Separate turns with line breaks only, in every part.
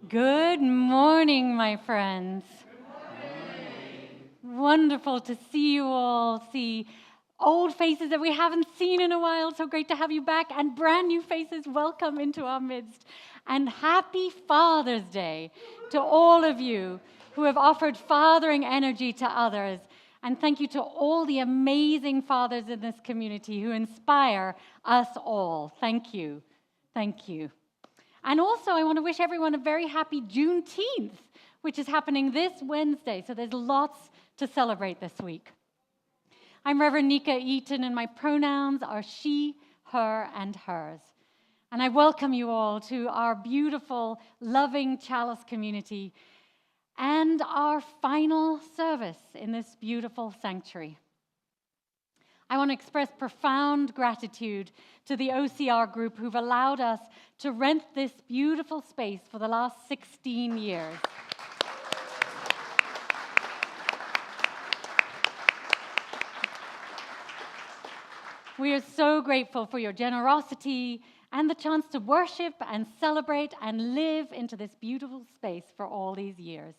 Good morning, my friends. Wonderful to see you all, see old faces that we haven't seen in a while. So great to have you back, and brand new faces. Welcome into our midst. And happy Father's Day to all of you who have offered fathering energy to others. And thank you to all the amazing fathers in this community who inspire us all. Thank you. Thank you. And also, I want to wish everyone a very happy Juneteenth, which is happening this Wednesday. So there's lots to celebrate this week. I'm Reverend Nika Eaton, and my pronouns are she, her, and hers. And I welcome you all to our beautiful, loving Chalice community and our final service in this beautiful sanctuary. I want to express profound gratitude to the OCR group who've allowed us to rent this beautiful space for the last 16 years. We are so grateful for your generosity and the chance to worship and celebrate and live into this beautiful space for all these years.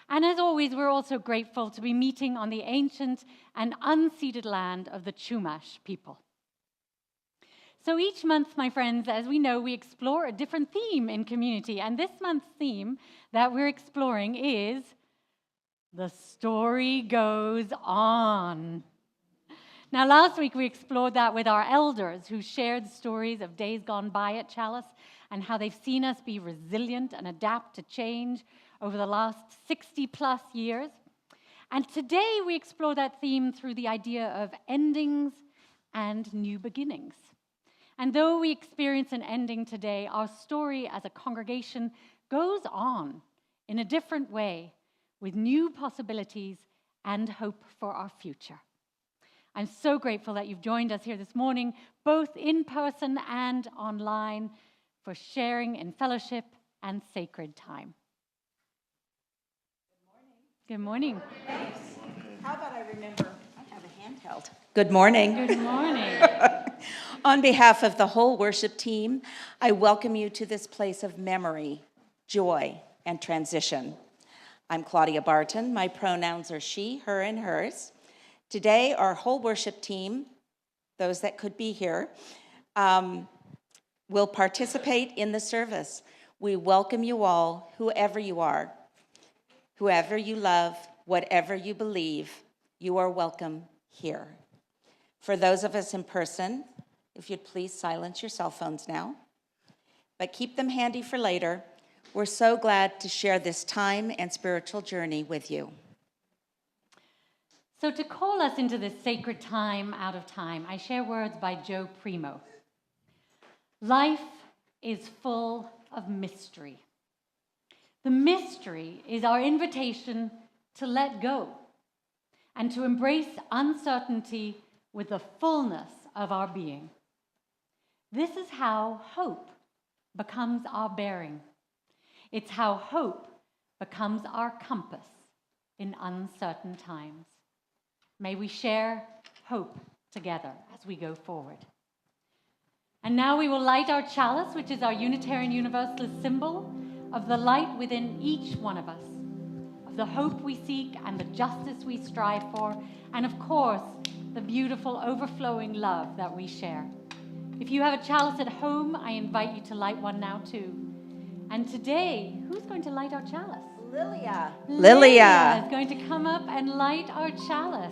And as always, we're also grateful to be meeting on the ancient and unceded land of the Chumash people. So each month, my friends, as we know, we explore a different theme in community. And this month's theme that we're exploring is The Story Goes On. Now, last week we explored that with our elders who shared stories of days gone by at Chalice and how they've seen us be resilient and adapt to change over the last 60-plus years. And today we explore that theme through the idea of endings and new beginnings. And though we experience an ending today, our story as a congregation goes on in a different way with new possibilities and hope for our future. I'm so grateful that you've joined us here this morning, both in person and online, for sharing in fellowship and sacred time. Good morning.
Thanks. How about I remember, I have a handheld. Good morning.
Good morning.
On behalf of the whole worship team, I welcome you to this place of memory, joy, and transition. I'm Claudia Barton. My pronouns are she, her, and hers. Today, our whole worship team, those that could be here, will participate in the service. We welcome you all, whoever you are. Whoever you love, whatever you believe, you are welcome here. For those of us in person, if you'd please silence your cell phones now, but keep them handy for later. We're so glad to share this time and spiritual journey with you.
So to call us into this sacred time out of time, I share words by Joe Primo. Life is full of mystery. The mystery is our invitation to let go and to embrace uncertainty with the fullness of our being. This is how hope becomes our bearing. It's how hope becomes our compass in uncertain times. May we share hope together as we go forward. And now we will light our chalice, which is our Unitarian Universalist symbol of the light within each one of us, of the hope we seek and the justice we strive for, and of course, the beautiful overflowing love that we share. If you have a chalice at home, I invite you to light one now too. And today, who's going to light our chalice?
Lilia.
Lilia is going to come up and light our chalice.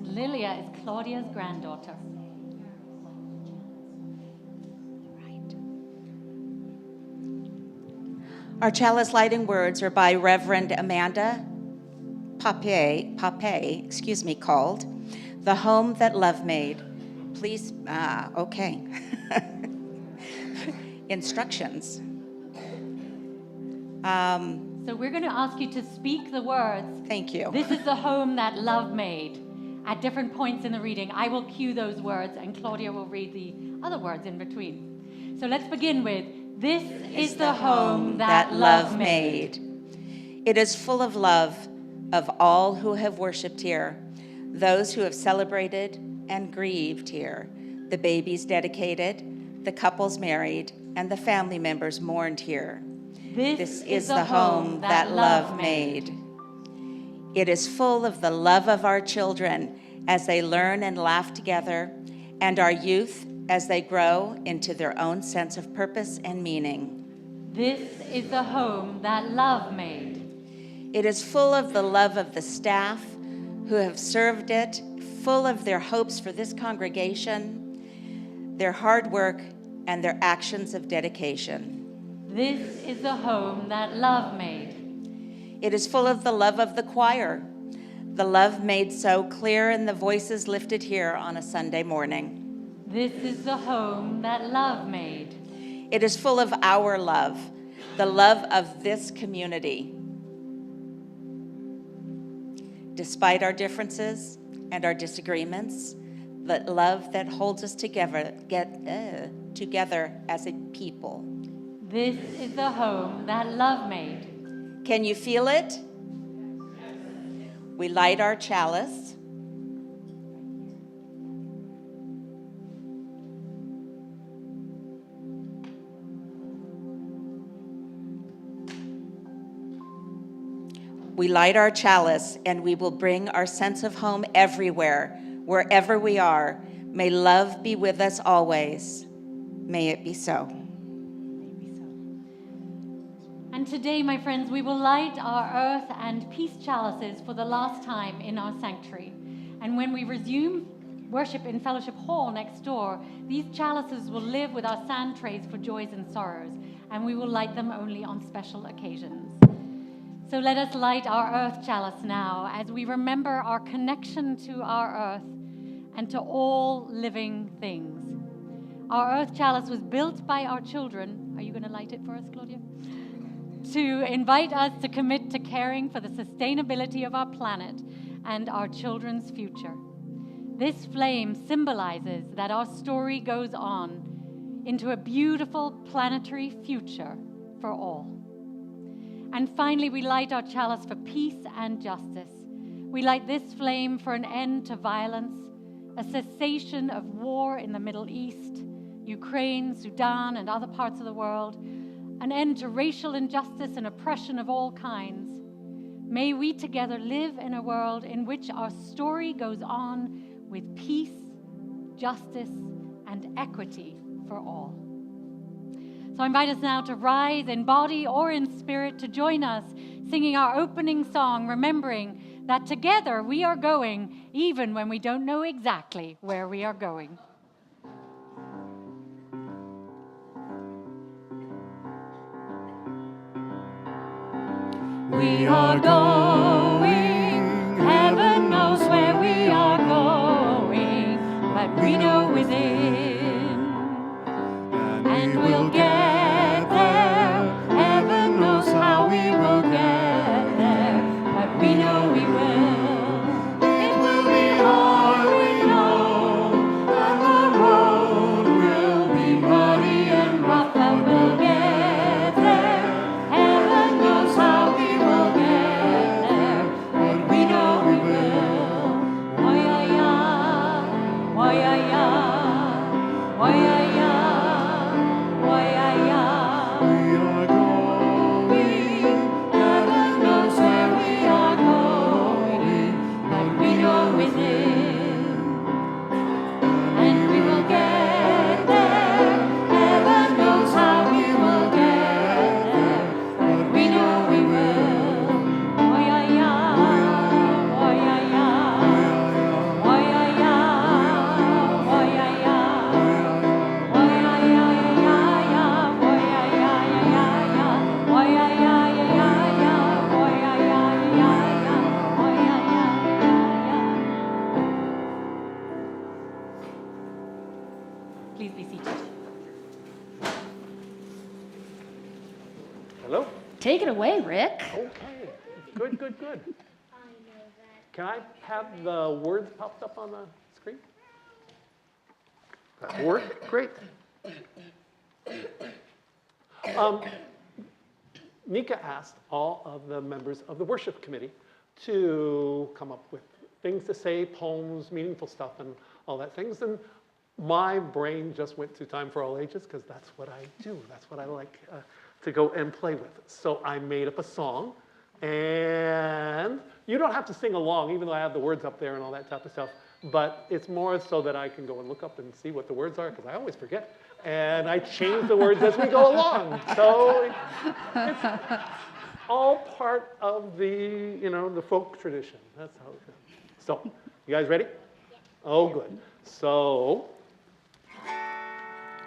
Lilia is Claudia's granddaughter.
Right. Our chalice lighting words are by Reverend Amanda Pape, called The Home That Love Made. Please, okay. Instructions.
So we're going to ask you to speak the words.
Thank you.
This is the home that love made. At different points in the reading, I will cue those words, and Claudia will read the other words in between. So let's begin with, this is the home that love made.
It is full of love of all who have worshipped here. those who have celebrated and grieved here, the babies dedicated, the couples married, and the family members mourned here. This is the home that love made. It is full of the love of our children as they learn and laugh together, and our youth as they grow into their own sense of purpose and meaning.
This is the home that love made.
It is full of the love of the staff who have served it, full of their hopes for this congregation, their hard work, and their actions of dedication.
This is the home that love made.
It is full of the love of the choir, the love made so clear in the voices lifted here on a Sunday morning.
This is the home that love made.
It is full of our love, the love of this community. Despite our differences and our disagreements, the love that holds us together as a people.
This is the home that love made.
Can you feel it? We light our chalice. We light our chalice, and we will bring our sense of home everywhere, wherever we are. May love be with us always. May it be so.
And today, my friends, we will light our earth and peace chalices for the last time in our sanctuary. And when we resume worship in Fellowhip Hall next door, these chalices will live with our sand trays for joys and sorrows, and we will light them only on special occasions. So let us light our earth chalice now as we remember our connection to our earth and to all living things. Our earth chalice was built by our children. Are you going to light it for us, Claudia? To invite us to commit to caring for the sustainability of our planet and our children's future. This flame symbolizes that our story goes on into a beautiful planetary future for all. And finally, we light our chalice for peace and justice. We light this flame for an end to violence, a cessation of war in the Middle East, Ukraine, Sudan, and other parts of the world, an end to racial injustice and oppression of all kinds. May we together live in a world in which our story goes on with peace, justice, and equity for all. So I invite us now to rise in body or in spirit to join us singing our opening song, remembering that together we are going even when we don't know exactly where we are going. We are going, heaven knows where we are going, but we know within, and we'll get there. Heaven knows how we will get there, but we know we will. It will be hard, we know, and the road will be muddy and rough, but we'll get there. Heaven knows how we will get there, but we know we will. Oh yeah, yeah, oh yeah, yeah, oh yeah, yeah. Please be seated.
Hello?
Take it away, Rick.
Okay. Good, good, good. Can I have the words popped up on the screen? That work? Great. Mika asked all of the members of the worship committee to come up with things to say, poems, meaningful stuff, and all that things. And my brain just went to Time for All Ages because that's what I do. That's what I like to go and play with. So I made up a song, and you don't have to sing along, even though I have the words up there and all that type of stuff. But it's more so that I can go and look up and see what the words are, because I always forget. And I change the words as we go along. So it's all part of the, the folk tradition. That's how it goes. So, you guys ready? Oh, good. So,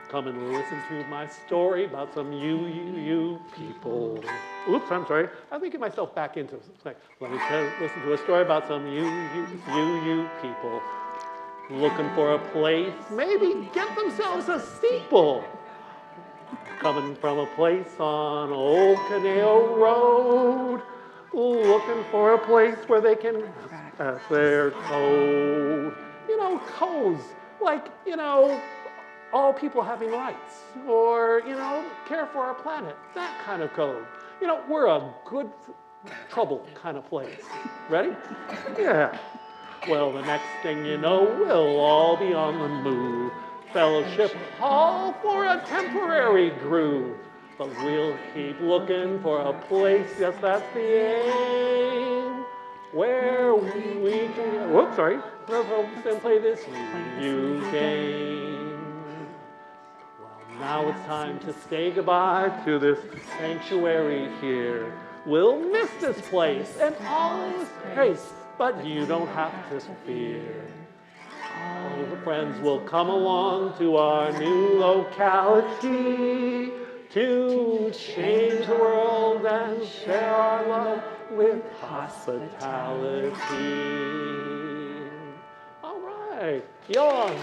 come and listen to my story about some you people. Oops, I'm sorry. I think get myself back into it. Let me listen to a story about some you people looking for a place, maybe get themselves a steeple. Coming from a place on Old Conejo Road, looking for a place where they can pass their code. Codes like, all people having rights, or, care for our planet, that kind of code. We're a good trouble kind of place. Ready? Yeah. Well, the next thing you know, we'll all be on the move. Fellowhip Hall for a temporary groove. But we'll keep looking for a place, yes, that's the aim, where we can, whoops, sorry, and play this you game. Well, now it's time to say goodbye to this sanctuary here. We'll miss this place and all its grace, but you don't have to fear. All the friends will come along to our new locality to change the world and share our love with hospitality. All right, yawn.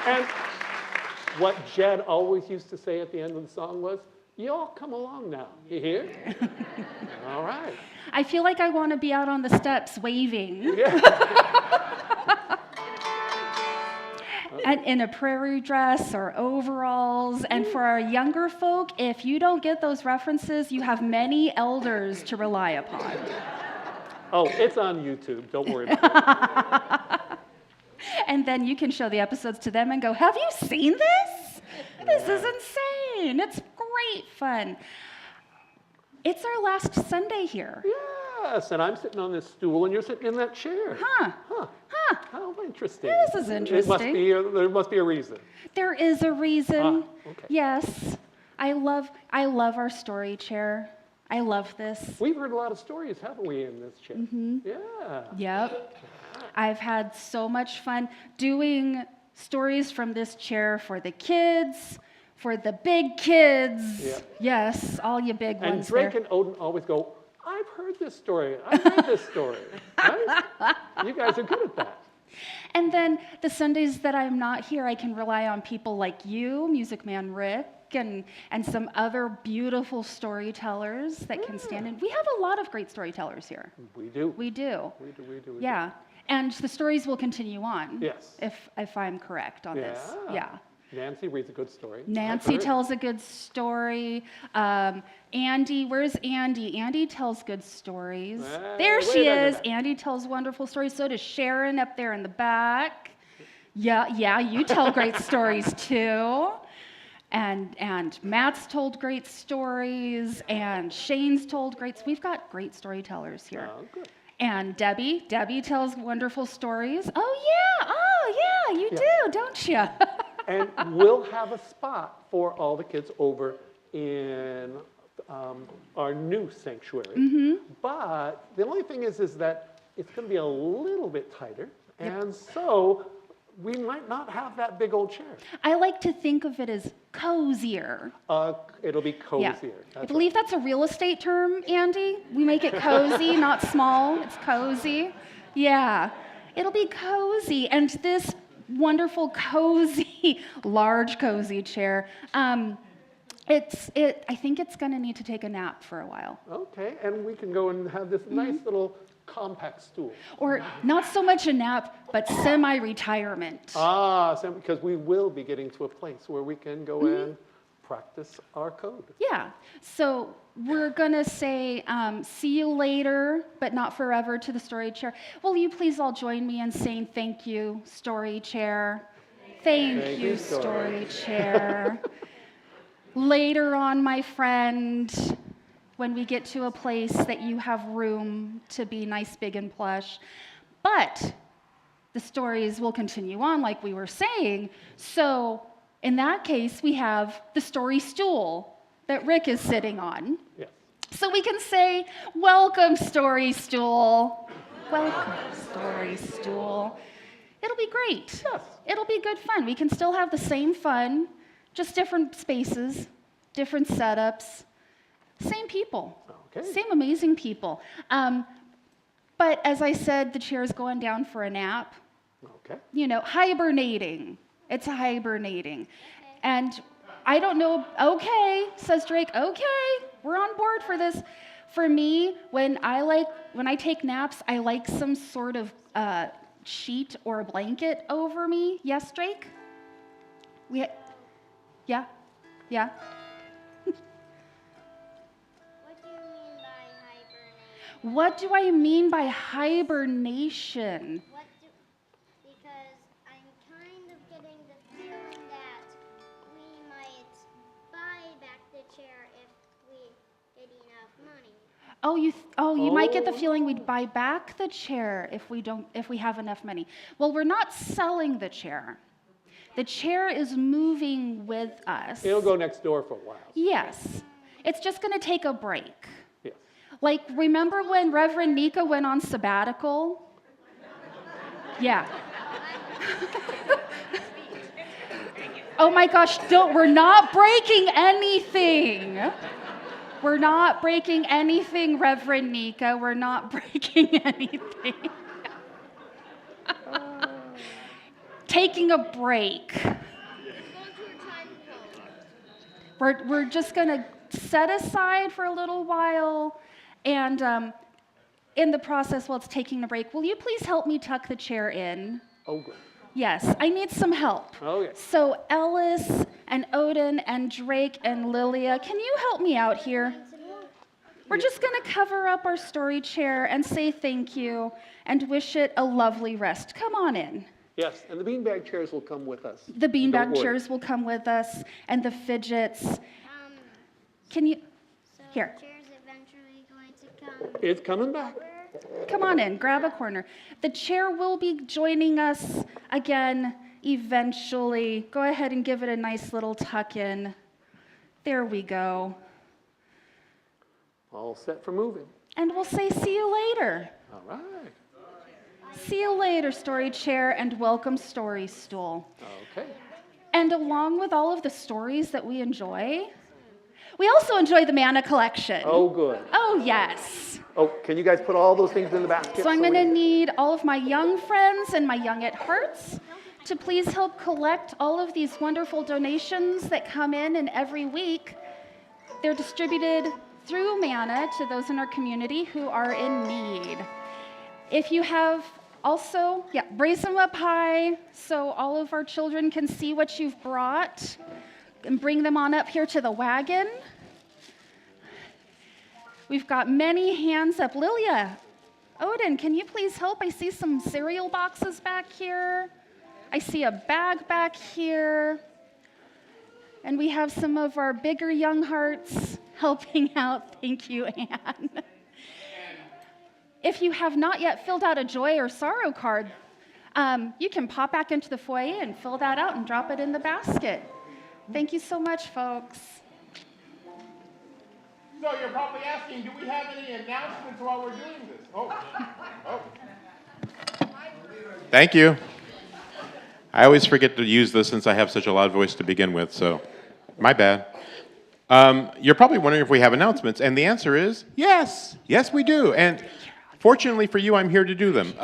And what Jed always used to say at the end of the song was, y'all come along now. You hear? All right.
I feel like I want to be out on the steps waving.
Yeah.
And in a prairie dress or overalls. And for our younger folk, if you don't get those references, you have many elders to rely upon.
Oh, it's on YouTube. Don't worry about it.
And then you can show the episodes to them and go, have you seen this? This is insane. It's great fun. It's our last Sunday here.
Yes, and I'm sitting on this stool and you're sitting in that chair.
Huh.
How interesting.
This is interesting.
There must be a reason.
There is a reason.
Okay.
Yes. I love our story chair. I love this.
We've heard a lot of stories, haven't we, in this chair?
Mm-hmm.
Yeah.
Yep. I've had so much fun doing stories from this chair for the kids, for the big kids.
Yep.
Yes, all you big
And
ones
Drake
there.
and Odin always go, I've heard this story. I've read this story. Right? You guys are good at that.
And then the Sundays that I'm not here, I can rely on people like you, Music Man Rick, and some other beautiful storytellers that can stand in. We have a lot of great storytellers here.
We do.
We do.
We do.
Yeah. And the stories will continue on.
Yes.
If I'm correct on this. Yeah.
Nancy reads a good story.
Nancy tells a good story. Andy, where's Andy? Andy tells good stories. There she is. Andy tells wonderful stories. So does Sharon up there in the back. Yeah, you tell great stories too. And Matt's told great stories, and Shane's told great. We've got great storytellers here.
Oh, good.
And Debbie tells wonderful stories. Oh yeah, you do, don't you?
And we'll have a spot for all the kids over in our new sanctuary.
Mm-hmm.
But the only thing is that it's going to be a little bit tighter, and so we might not have that big old chair.
I like to think of it as cozier.
It'll be cozier.
Yeah. I believe that's a real estate term, Andy. We make it cozy, not small. It's cozy. Yeah, it'll be cozy. And this wonderful, cozy, large, cozy chair, I think it's going to need to take a nap for a while.
Okay, and we can go and have this nice little compact stool.
Or not so much a nap, but semi-retirement.
Because we will be getting to a place where we can go and practice our code.
Yeah. So we're going to say, see you later, but not forever to the story chair. Will you please all join me in saying thank you, story chair? Thank you, story chair. Later on, my friend, when we get to a place that you have room to be nice, big, and plush. But the stories will continue on like we were saying. So in that case, we have the story stool that Rick is sitting on.
Yes.
So we can say, welcome, story stool. Welcome, story stool. It'll be great.
Yes.
It'll be good fun. We can still have the same fun, just different spaces, different setups, same people,
Okay.
same amazing people. But as I said, the chair's going down for a nap.
Okay.
You know, hibernating. It's hibernating. And I don't know, okay, says Drake, okay, we're on board for this. For me, when I take naps, I like some sort of sheet or a blanket over me. Yes, Drake? Yeah? Yeah? What do I mean by hibernation?
Because I'm kind of getting the feeling that we might buy back the chair if we get enough money.
You might get the feeling we'd buy back the chair if we have enough money. Well, we're not selling the chair. The chair is moving with us.
It'll go next door for a while.
Yes. It's just going to take a break.
Yes.
Like, remember when Reverend Nika went on sabbatical? Yeah. Oh my gosh, we're not breaking anything. We're not breaking anything, Reverend Nika. We're not breaking anything. Taking a break. We're just going to set aside for a little while, and in the process, while it's taking a break, will you please help me tuck the chair in?
Oh, good.
Yes, I need some help.
Okay.
So Ellis and Odin and Drake and Lilia, can you help me out here? We're just going to cover up our story chair and say thank you and wish it a lovely rest. Come on in.
Yes, and the beanbag chairs will come with us.
The
Don't
beanbag
worry.
chairs will come with us, and the fidgets. Can you...
So
Here.
the chair's eventually going to come.
It's coming back.
Come on in, grab a corner. The chair will be joining us again eventually. Go ahead and give it a nice little tuck in. There we go.
All set for moving.
And we'll say see you later.
All right.
See you later, story chair, and welcome, story stool.
Okay.
And along with all of the stories that we enjoy, we also enjoy the Manna collection.
Oh, good.
Oh, yes.
Oh, can you guys put all those things in the basket?
So I'm going
we-
to need all of my young friends and my young at hearts to please help collect all of these wonderful donations that come in every week. They're distributed through Manna to those in our community who are in need. If you have also, raise them up high so all of our children can see what you've brought, and bring them on up here to the wagon. We've got many hands up. Lilia, Odin, can you please help? I see some cereal boxes back here. I see a bag back here. And we have some of our bigger young hearts helping out. Thank you, Anne. If you have not yet filled out a joy or sorrow card, you can pop back into the foyer and fill that out and drop it in the basket. Thank you so much, folks.
So you're probably asking, do we have any announcements while we're doing this? Oh.
Thank you. I always forget to use this since I have such a loud voice to begin with, so my bad. You're probably wondering if we have announcements, and the answer is yes. Yes, we do. And fortunately for you, I'm here to do them.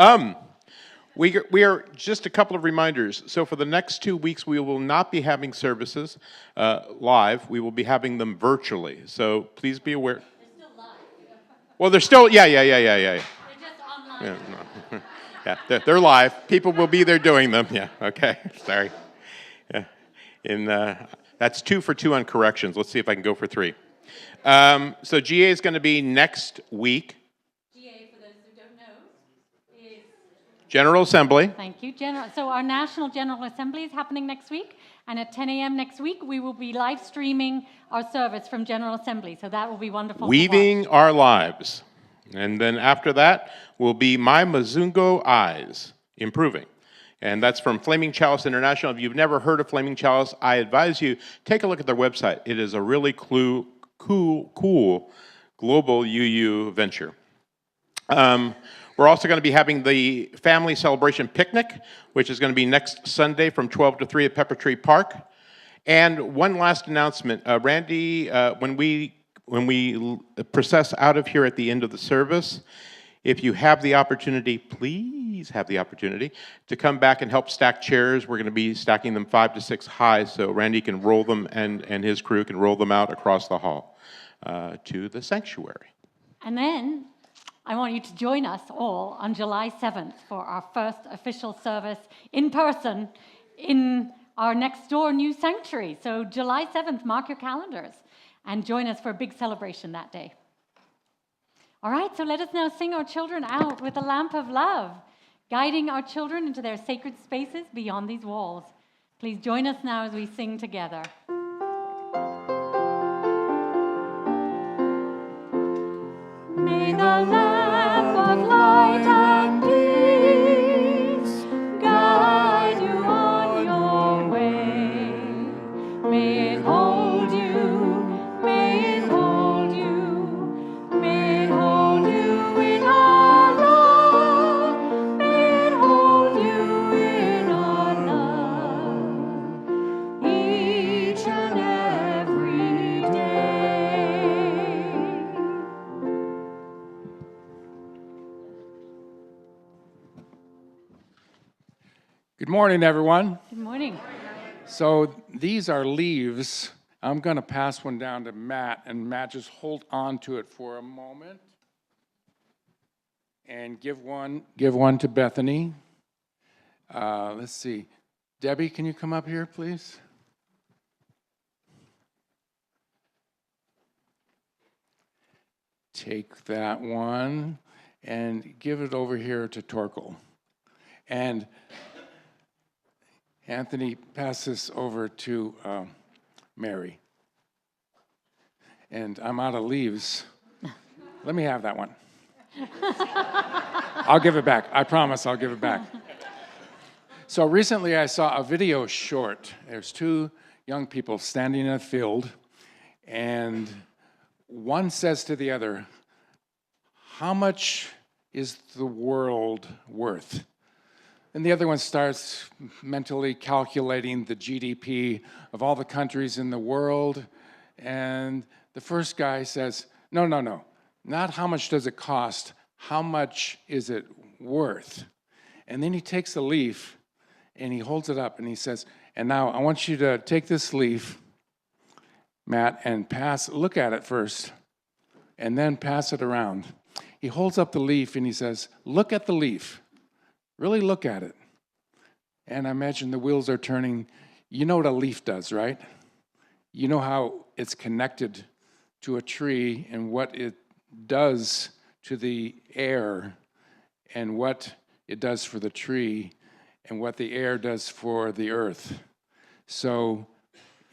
We are just a couple of reminders. So for the next 2 weeks, we will not be having services live. We will be having them virtually. So please be aware.
They're still live.
Well, they're still, yeah.
They're just online.
Yeah, no. Yeah, they're live. People will be there doing them. Yeah, okay, sorry. Yeah. That's 2 for 2 on corrections. Let's see if I can go for 3. So GA is going to be next week.
GA, for those who don't know, is...
General Assembly.
Thank you. So our National General Assembly is happening next week, and at 10 a.m. next week, we will be live streaming our service from General Assembly, so that will be wonderful
Weaving
to
Our Lives. And then after that will be My Mazungo Eyes, Improving. And that's from Flaming Chalice International. If you've never heard of Flaming Chalice, I advise you, take a look at their website. It is a really cool global UU venture. We're also going to be having the Family Celebration Picnic, which is going to be next Sunday from 12 to 3 at Pepper Tree Park. And one last announcement. Randy, when we process out of here at the end of the service, if you have the opportunity, please have the opportunity to come back and help stack chairs. We're going to be stacking them 5 to 6 high, so Randy can roll them and his crew can roll them out across the hall to the sanctuary.
And then I want you to join us all on July 7th for our first official service in person in our next door new sanctuary. So July 7th, mark your calendars and join us for a big celebration that day. All right, so let us now sing our children out with the lamp of love, guiding our children into their sacred spaces beyond these walls. Please join us now as we sing together. May the lamp of light and peace guide you on your way. May it hold you, may it hold you, may it hold you in our love, may it hold you in our love, each and every day.
Good morning, everyone.
Good morning.
So these are leaves. I'm going to pass one down to Matt, and Matt, just hold on to it for a moment. And give one to Bethany. Let's see. Debbie, can you come up here, please? Take that one and give it over here to Torkel. And Anthony, pass this over to Mary. And I'm out of leaves. Let me have that one. I'll give it back. I promise I'll give it back. So recently I saw a video short. There's 2 young people standing in a field, and one says to the other, "How much is the world worth?" And the other one starts mentally calculating the GDP of all the countries in the world. And the first guy says, no, not how much does it cost, how much is it worth? And then he takes a leaf and he holds it up and he says, and now I want you to take this leaf, Matt, and look at it first, and then pass it around. He holds up the leaf and he says, look at the leaf. Really look at it. And I imagine the wheels are turning. You know what a leaf does, right? You know how it's connected to a tree and what it does to the air and what it does for the tree and what the air does for the earth. So,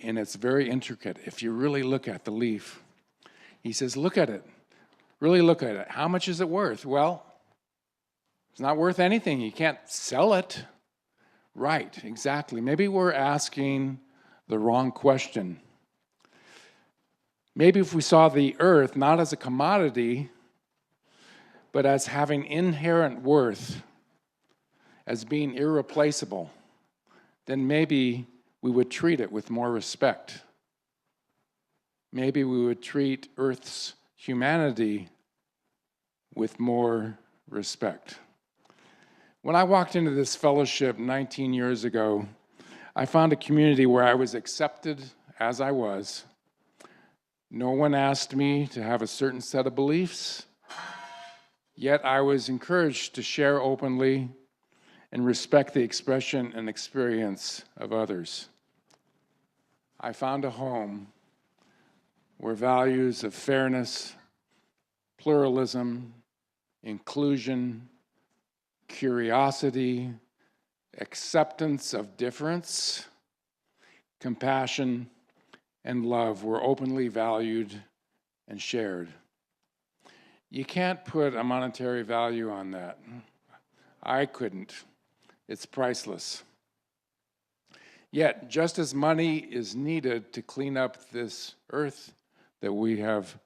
and it's very intricate. If you really look at the leaf, he says, look at it. Really look at it. How much is it worth? Well, it's not worth anything. You can't sell it. Right, exactly. Maybe we're asking the wrong question. Maybe if we saw the earth not as a commodity, but as having inherent worth, as being irreplaceable, then maybe we would treat it with more respect. Maybe we would treat Earth's humanity with more respect. When I walked into this fellowship 19 years ago, I found a community where I was accepted as I was. No one asked me to have a certain set of beliefs, yet I was encouraged to share openly and respect the expression and experience of others. I found a home where values of fairness, pluralism, inclusion, curiosity, acceptance of difference, compassion, and love were openly valued and shared. You can't put a monetary value on that. I couldn't. It's priceless. Yet, just as money is needed to clean up this earth that we have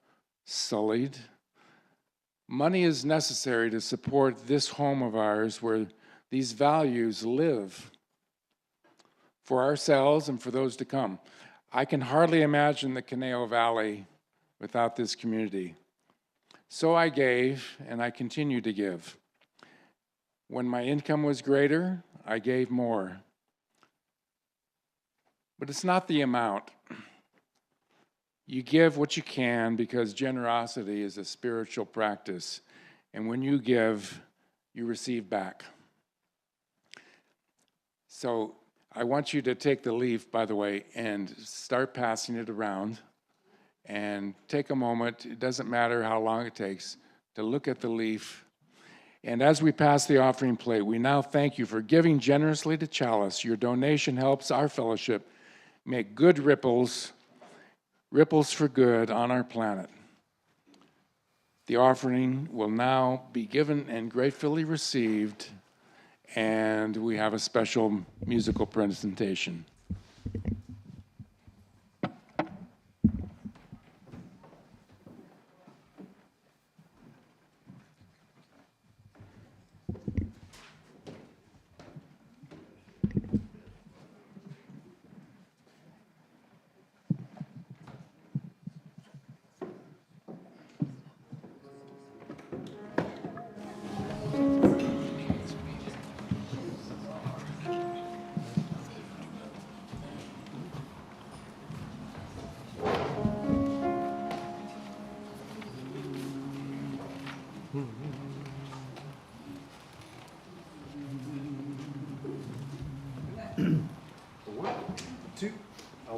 sullied, money is necessary to support this home of ours where these values live for ourselves and for those to come. I can hardly imagine the Conejo Valley without this community. So I gave, and I continue to give. When my income was greater, I gave more. But it's not the amount. You give what you can because generosity is a spiritual practice. And when you give, you receive back. So I want you to take the leaf, by the way, and start passing it around. And take a moment, it doesn't matter how long it takes, to look at the leaf. And as we pass the offering plate, we now thank you for giving generously to Chalice. Your donation helps our fellowship make good ripples for good on our planet. The offering will now be given and gratefully received, and we have a special musical presentation.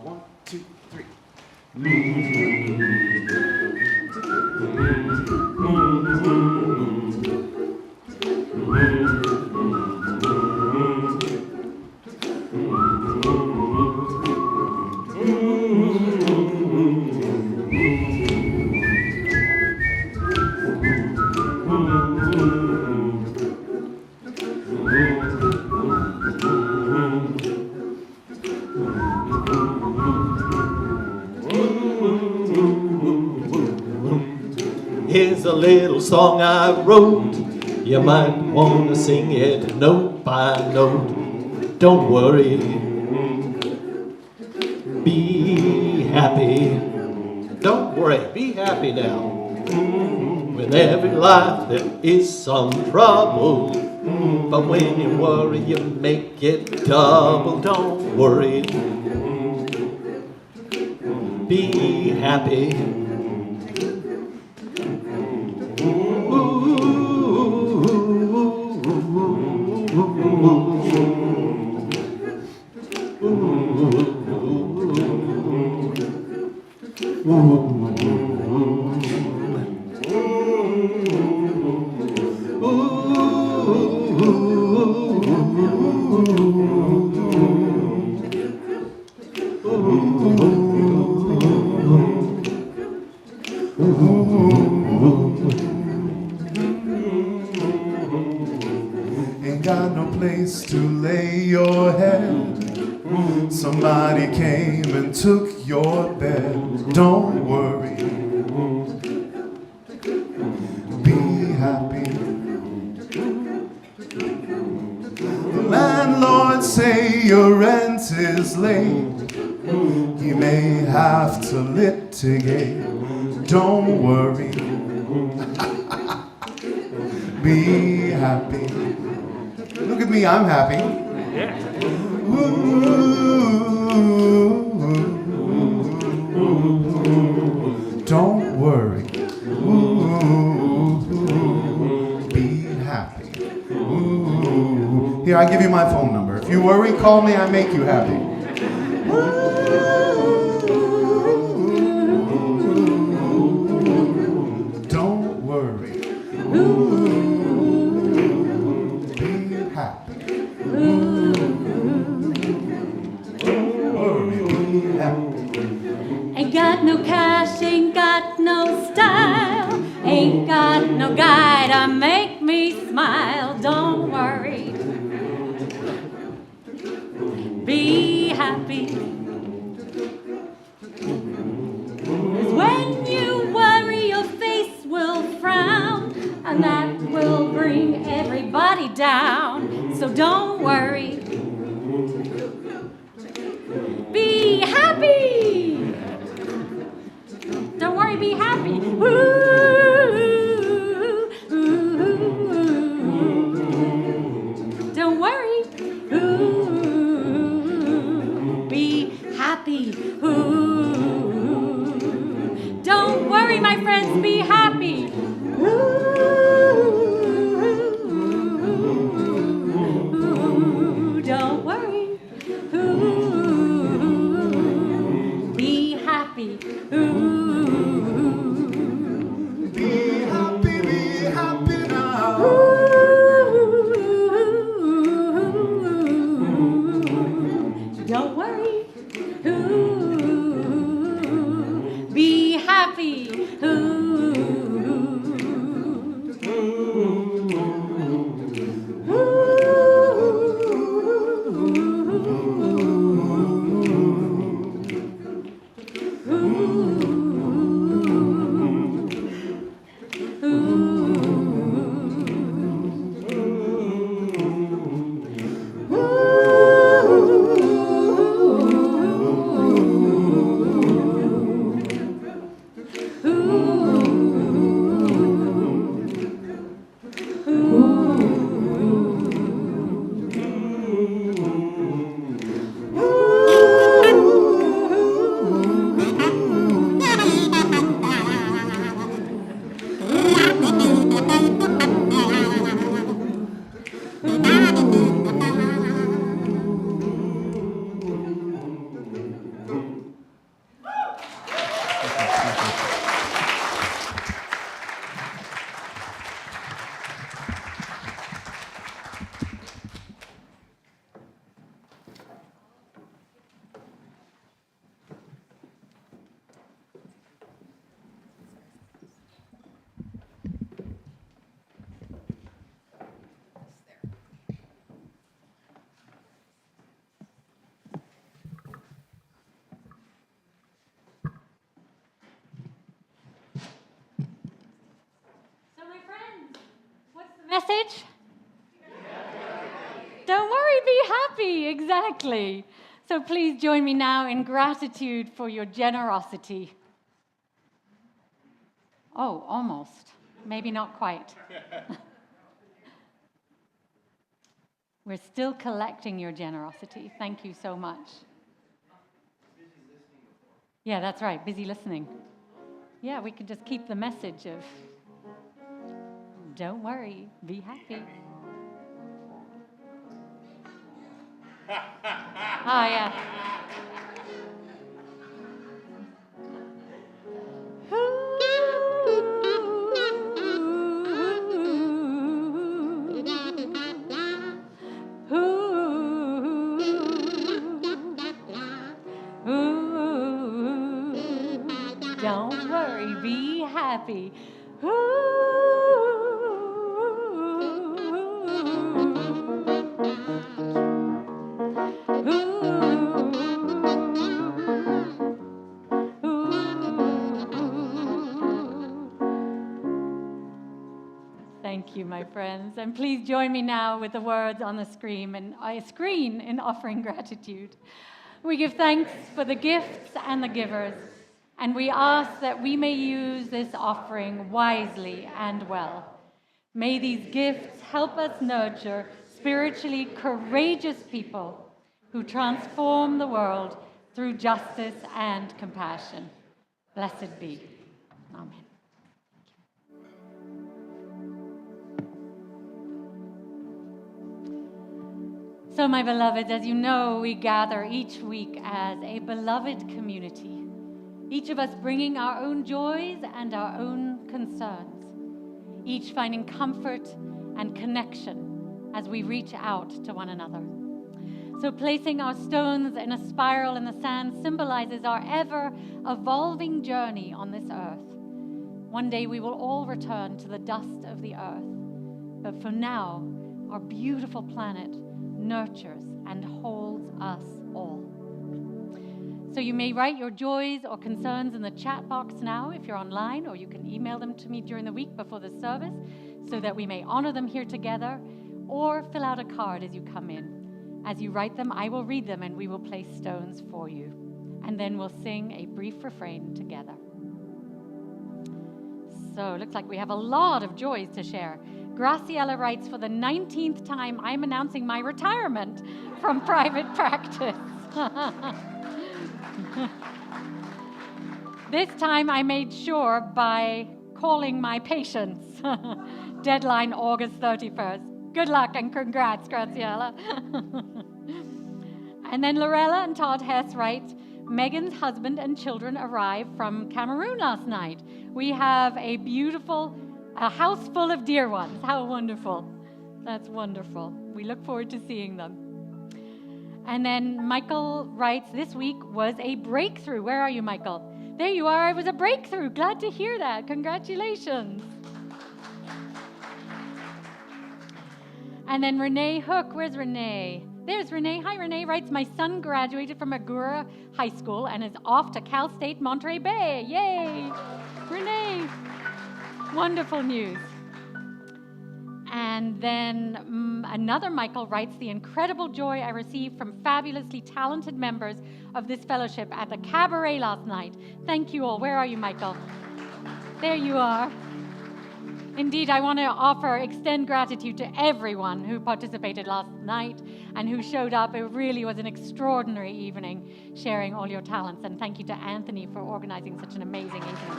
One, two, three. Here's a little song I wrote. You might want to sing it note by note. Don't worry. Be happy. Don't worry. Be happy now. With every life there is some trouble. But when you worry, you make it double. Don't worry. Be happy. Ain't got no place to lay your head. Somebody came and took your bed. Don't worry. Be happy. The landlord say your rent is late. You may have to litigate. Don't worry. Be happy. Look at me, I'm happy. Don't worry. Be happy. Here, I give you my phone number. If you worry, call me, I make you happy.
me smile. Don't worry. Be happy. 'Cause when you worry, your face will frown, and that will bring everybody down. So don't worry. Be happy. Don't worry, be happy. Don't worry. Be happy. Don't worry, my friends, be happy. Don't worry. Be happy.
Be happy now.
Don't worry. Be happy. Message? Don't worry, be happy, exactly. So please join me now in gratitude for your generosity. Oh, almost. Maybe not quite. We're still collecting your generosity. Thank you so much. Yeah, that's right, busy listening. Yeah, we could just keep the message of don't worry, be happy. Oh, yeah. Don't worry, be happy. Thank you, my friends. And please join me now with the words on the screen in offering gratitude. We give thanks for the gifts and the givers, and we ask that we may use this offering wisely and well. May these gifts help us nurture spiritually courageous people who transform the world through justice and compassion. Blessed be. Amen. So, my beloveds, as you know, we gather each week as a beloved community, each of us bringing our own joys and our own concerns, each finding comfort and connection as we reach out to one another. So placing our stones in a spiral in the sand symbolizes our ever-evolving journey on this earth. One day we will all return to the dust of the earth, But for now, our beautiful planet nurtures and holds us all. So you may write your joys or concerns in the chat box now if you're online, or you can email them to me during the week before the service so that we may honor them here together, or fill out a card as you come in. As you write them, I will read them and we will place stones for you. And then we'll sing a brief refrain together. So it looks like we have a lot of joys to share. Graciela writes, for the 19th time, I'm announcing my retirement from private practice. This time I made sure by calling my patients. Deadline August 31st. Good luck and congrats, Graciela. And then Lorella and Todd Hess write, Megan's husband and children arrived from Cameroon last night. We have a house full of dear ones. How wonderful. That's wonderful. We look forward to seeing them. And then Michael writes, this week was a breakthrough. Where are you, Michael? There you are. It was a breakthrough. Glad to hear that. Congratulations. And then Renee Hook. Where's Renee? There's Renee. Hi, Renee writes, my son graduated from Agura High School and is off to Cal State Monterey Bay. Yay! Renee. Wonderful news. And then another Michael writes, the incredible joy I received from fabulously talented members of this fellowship at the cabaret last night. Thank you all. Where are you, Michael? There you are. Indeed, I want to extend gratitude to everyone who participated last night and who showed up. It really was an extraordinary evening, sharing all your talents. And thank you to Anthony for organizing such an amazing evening.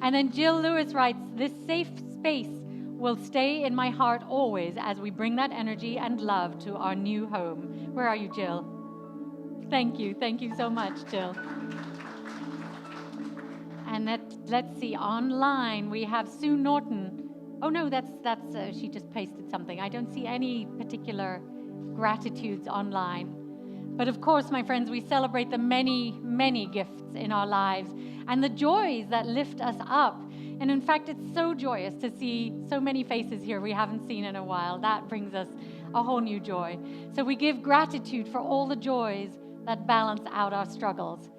And then Jill Lewis writes, this safe space will stay in my heart always as we bring that energy and love to our new home. Where are you, Jill? Thank you so much, Jill. And let's see, online we have Sue Norton. Oh no, that's she just pasted something. I don't see any particular gratitudes online. But of course, my friends, we celebrate the many, many gifts in our lives and the joys that lift us up. And in fact, it's so joyous to see so many faces here we haven't seen in a while. That brings us a whole new joy. So we give gratitude for all the joys that balance out our struggles.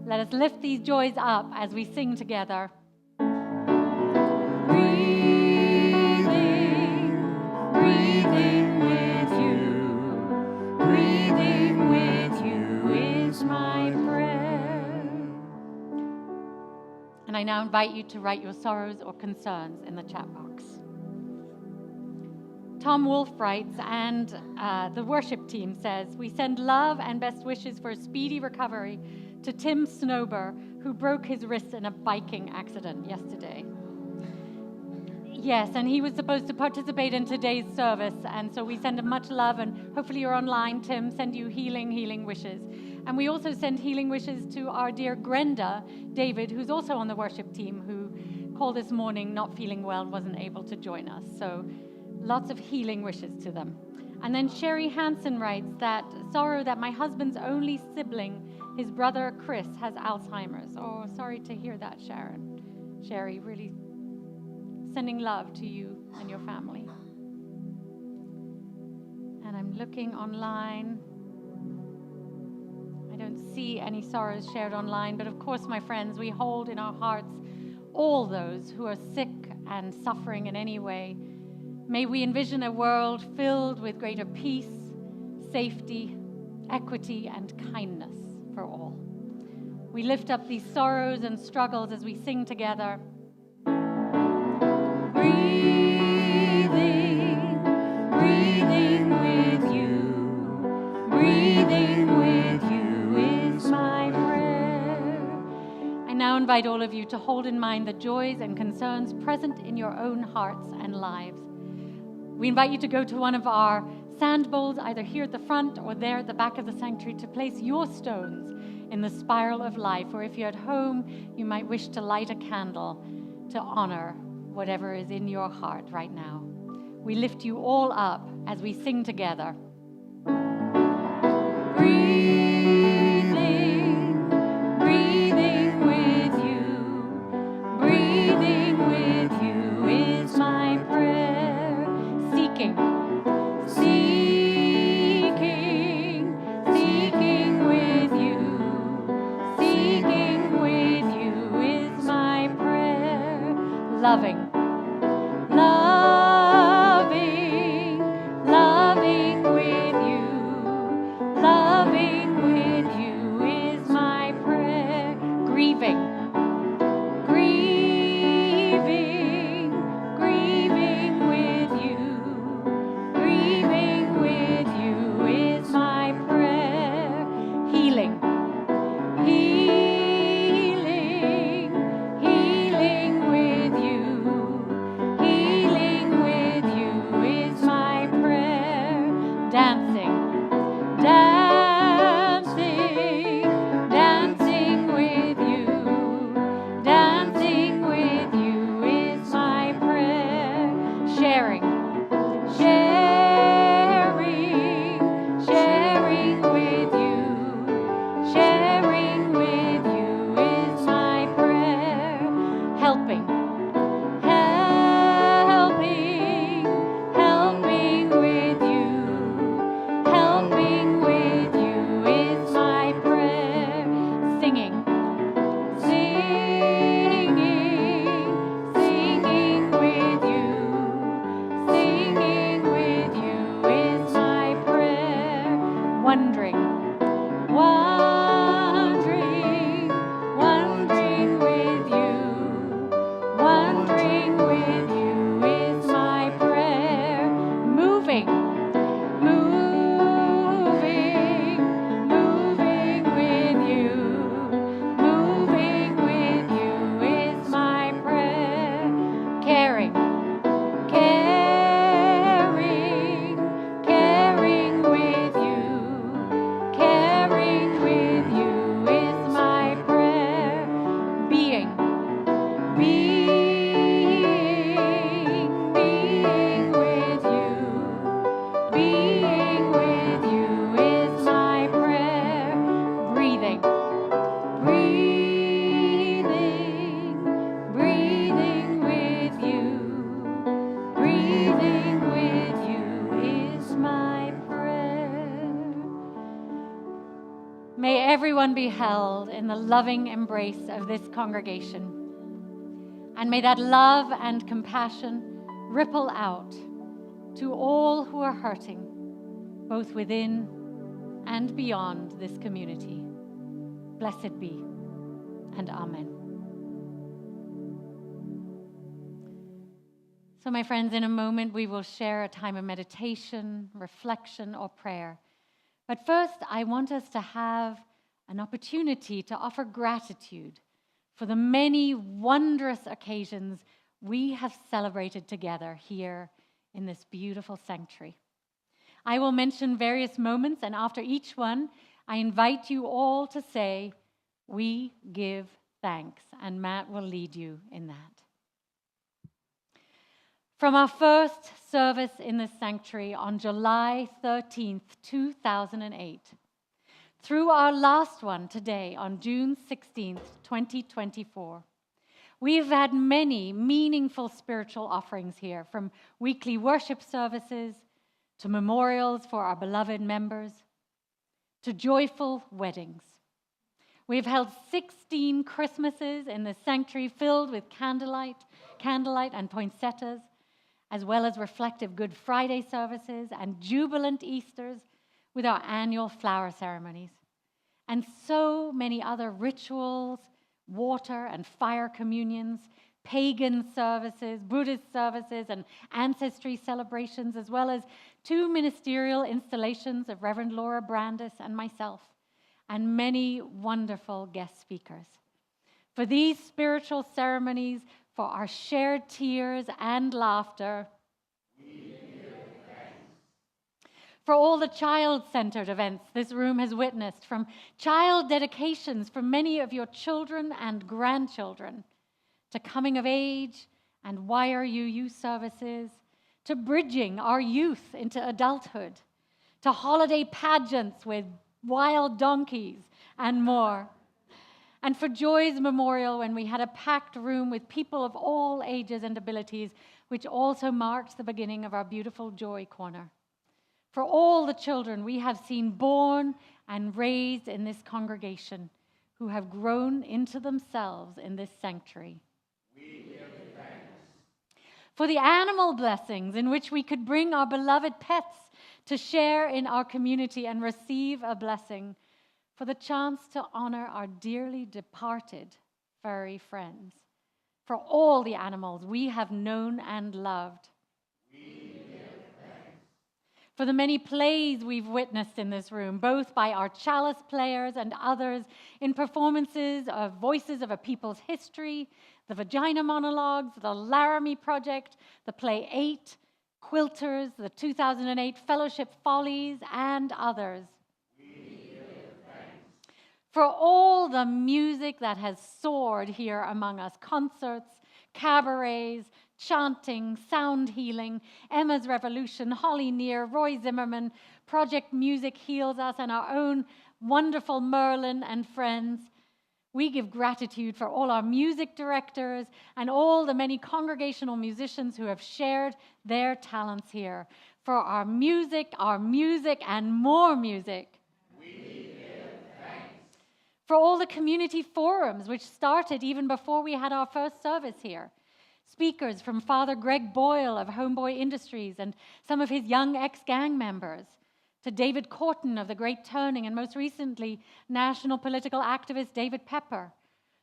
Let us lift these joys up as we sing together. Breathing with you, breathing with you is my prayer. And I now invite you to write your sorrows or concerns in the chat box. Tom Wolfe writes, and the worship team says, we send love and best wishes for a speedy recovery to Tim Snober, who broke his wrist in a biking accident yesterday. Yes, and he was supposed to participate in today's service, and so we send him much love, and hopefully you're online, Tim, send you healing wishes. And we also send healing wishes to our dear Grenda David, who's also on the worship team, who called this morning not feeling well and wasn't able to join us. So lots of healing wishes to them. And then Sherry Hansen writes that sorrow that my husband's only sibling, his brother Chris, has Alzheimer's. Oh, sorry to hear that, Sherry, really sending love to you and your family. And I'm looking online. I don't see any sorrows shared online, but of course, my friends, we hold in our hearts all those who are sick and suffering in any way. May we envision a world filled with greater peace, safety, equity, and kindness for all. We lift up these sorrows and struggles as we sing together. Breathing with you, breathing with you is my prayer. I now invite all of you to hold in mind the joys and concerns present in your own hearts and lives. We invite you to go to one of our sand bowls, either here at the front or there at the back of the sanctuary, to place your stones in the spiral of life, or if you're at home, you might wish to light a candle to honor whatever is in your heart right now. We lift you all up as we sing together. Breathing with you. loving, loving, loving with you, loving with you is my prayer. Grieving, grieving, grieving with you, grieving with you is my prayer. Healing, healing, healing with you, healing with you is my prayer. Dancing, dancing, dancing with you, dancing with you is my prayer. Sharing, sharing, sharing with you, sharing with you is my prayer. Helping, helping, helping with you, helping with you is my prayer. Singing, singing, singing with you, singing with you is my prayer. Wondering, wondering, wondering with you, wondering with you is my prayer. Moving, moving, moving with you, moving with you is my prayer. Caring, caring, caring with you, caring with you is my prayer. Being, being with you, being with you is my prayer. Breathing, breathing, breathing with you, breathing with you is my prayer. May everyone be held in the loving embrace of this congregation. And may that love and compassion ripple out to all who are hurting, both within and beyond this community. Blessed be, and amen. So, my friends, in a moment we will share a time of meditation, reflection, or prayer. But first, I want us to have an opportunity to offer gratitude for the many wondrous occasions we have celebrated together here in this beautiful sanctuary. I will mention various moments, and after each one, I invite you all to say, "We give thanks," and Matt will lead you in that. From our first service in this sanctuary on July 13th, 2008, through our last one today on June 16th, 2024, we have had many meaningful spiritual offerings here, from weekly worship services to memorials for our beloved members to joyful weddings. We have held 16 Christmases in the sanctuary filled with candlelight and poinsettias, as well as reflective Good Friday services and jubilant Easters with our annual flower ceremonies, and so many other rituals, water and fire communions, pagan services, Buddhist services, and ancestry celebrations, as well as 2 ministerial installations of Reverend Laura Brandis and myself, and many wonderful guest speakers. For these spiritual ceremonies, for our shared tears and laughter, for all the child-centered events this room has witnessed, from child dedications for many of your children and grandchildren, to coming of age and Why Are You youth services, to bridging our youth into adulthood, to holiday pageants with wild donkeys and more. And for Joy's Memorial, when we had a packed room with people of all ages and abilities, which also marks the beginning of our beautiful Joy Corner. For all the children we have seen born and raised in this congregation, who have grown into themselves in this sanctuary. We give thanks. for the animal blessings in which we could bring our beloved pets to share in our community and receive a blessing, for the chance to honor our dearly departed furry friends, for all the animals we have known and loved. For the many plays we've witnessed in this room, both by our Chalice players and others, in performances of Voices of a People's History, the Vagina Monologues, the Laramie Project, the Play 8, Quilters, the 2008 Fellowship Follies, and others. For all the music that has soared here among us, concerts, cabarets, chanting, sound healing, Emma's Revolution, Holly Near, Roy Zimmerman, Project Music Heals Us, and our own wonderful Merlin and friends. We give gratitude for all our music directors and all the many congregational musicians who have shared their talents here. For our music, and more music. For all the community forums, which started even before we had our first service here. Speakers from Father Greg Boyle of Homeboy Industries and some of his young ex-gang members, to David Corton of The Great Turning, and most recently, national political activist David Pepper.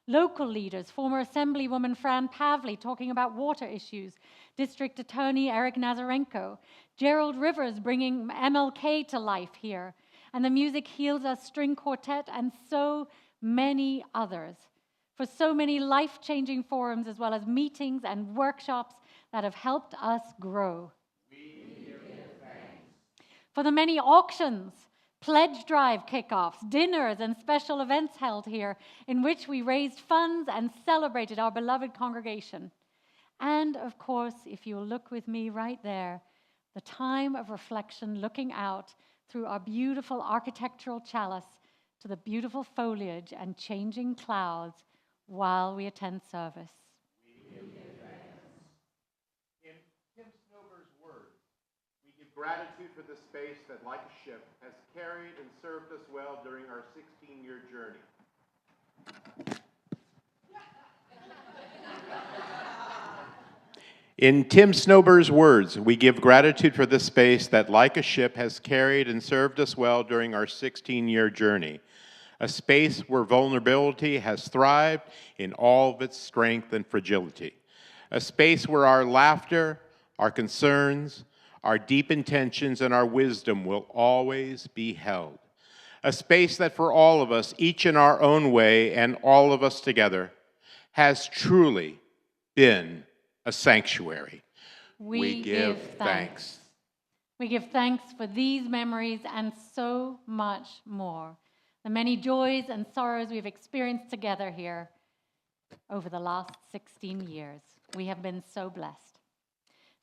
Local leaders, former Assemblywoman Fran Pavley talking about water issues, District Attorney Eric Nazarenko, Gerald Rivers bringing MLK to life here, and the Music Heals Us String Quartet, and so many others. For so many life-changing forums, as well as meetings and workshops that have helped us grow. For the many auctions, pledge drive kickoffs, dinners, and special events held here in which we raised funds and celebrated our beloved congregation. And of course, if you'll look with me right there, the time of reflection looking out through our beautiful architectural chalice to the beautiful foliage and changing clouds while we attend service.
In Tim Snober's words, we give gratitude for the space that, like a ship, has carried and served us well during our 16-year journey.
In Tim Snober's words, we give gratitude for this space that, like a ship, has carried and served us well during our 16-year journey. A space where vulnerability has thrived in all of its strength and fragility. A space where our laughter, our concerns, our deep intentions, and our wisdom will always be held. A space that for all of us, each in our own way, and all of us together, has truly been a sanctuary. We give thanks.
We give thanks for these memories and so much more. The many joys and sorrows we've experienced together here over the last 16 years. We have been so blessed.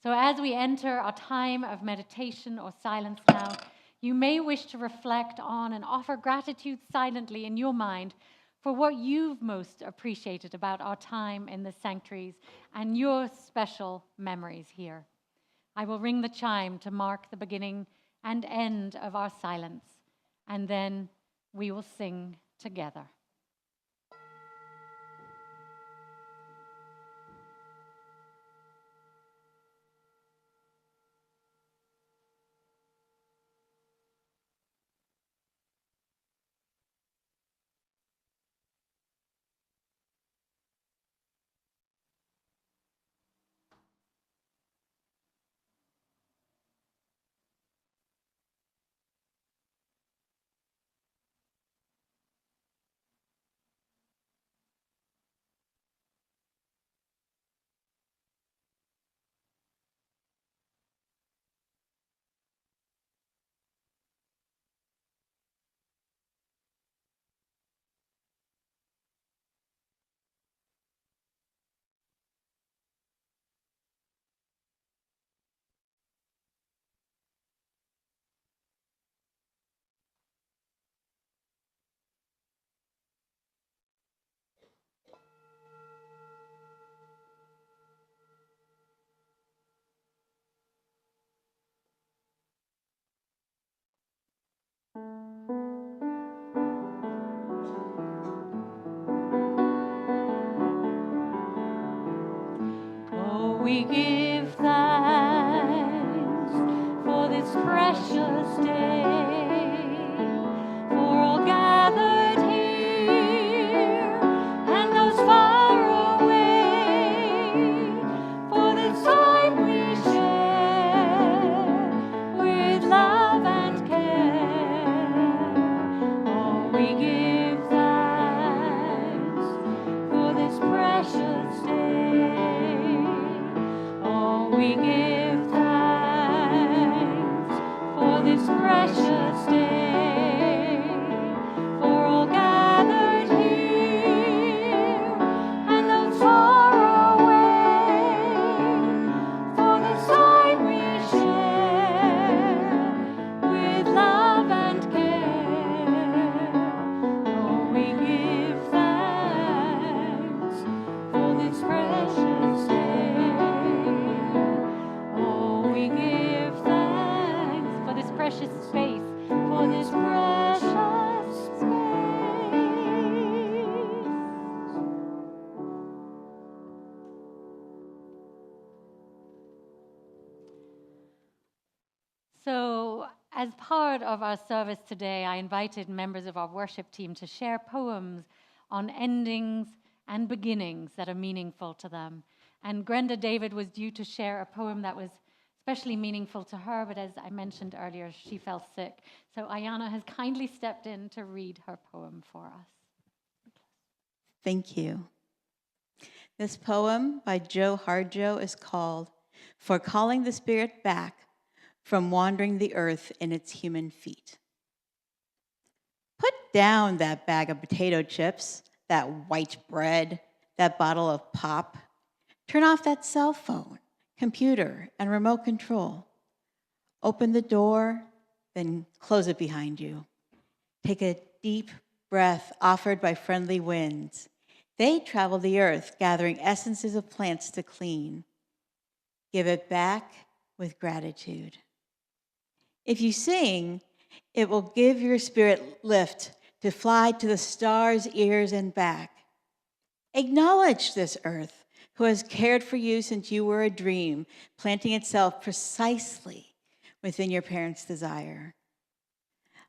So as we enter a time of meditation or silence now, you may wish to reflect on and offer gratitude silently in your mind for what you've most appreciated about our time in the sanctuaries and your special memories here. I will ring the chime to mark the beginning and end of our silence, and then we will sing together. Oh, we give this precious day, for all gathered here and those far away, for this time we share with love and care. Oh, we give thanks for this precious day. Oh, we give thanks for this precious day, for all gathered here and those far away, for this time we share with love and care. Oh, we give thanks for this precious day. Oh, we give thanks for this precious space, for this precious space. So, as part of our service today, I invited members of our worship team to share poems on endings and beginnings that are meaningful to them. And Grenda David was due to share a poem that was especially meaningful to her, but as I mentioned earlier, she fell sick. So Ayana has kindly stepped in to read her poem for us.
Thank you. This poem by Joe Hardjoe is called For Calling the Spirit Back from Wandering the Earth in Its Human Feet. Put down that bag of potato chips, that white bread, that bottle of pop. Turn off that cell phone, computer, and remote control. Open the door, then close it behind you. Take a deep breath offered by friendly winds. They travel the earth, gathering essences of plants to clean. Give it back with gratitude. If you sing, it will give your spirit lift to fly to the stars' ears and back. Acknowledge this earth, who has cared for you since you were a dream, planting itself precisely within your parents' desire.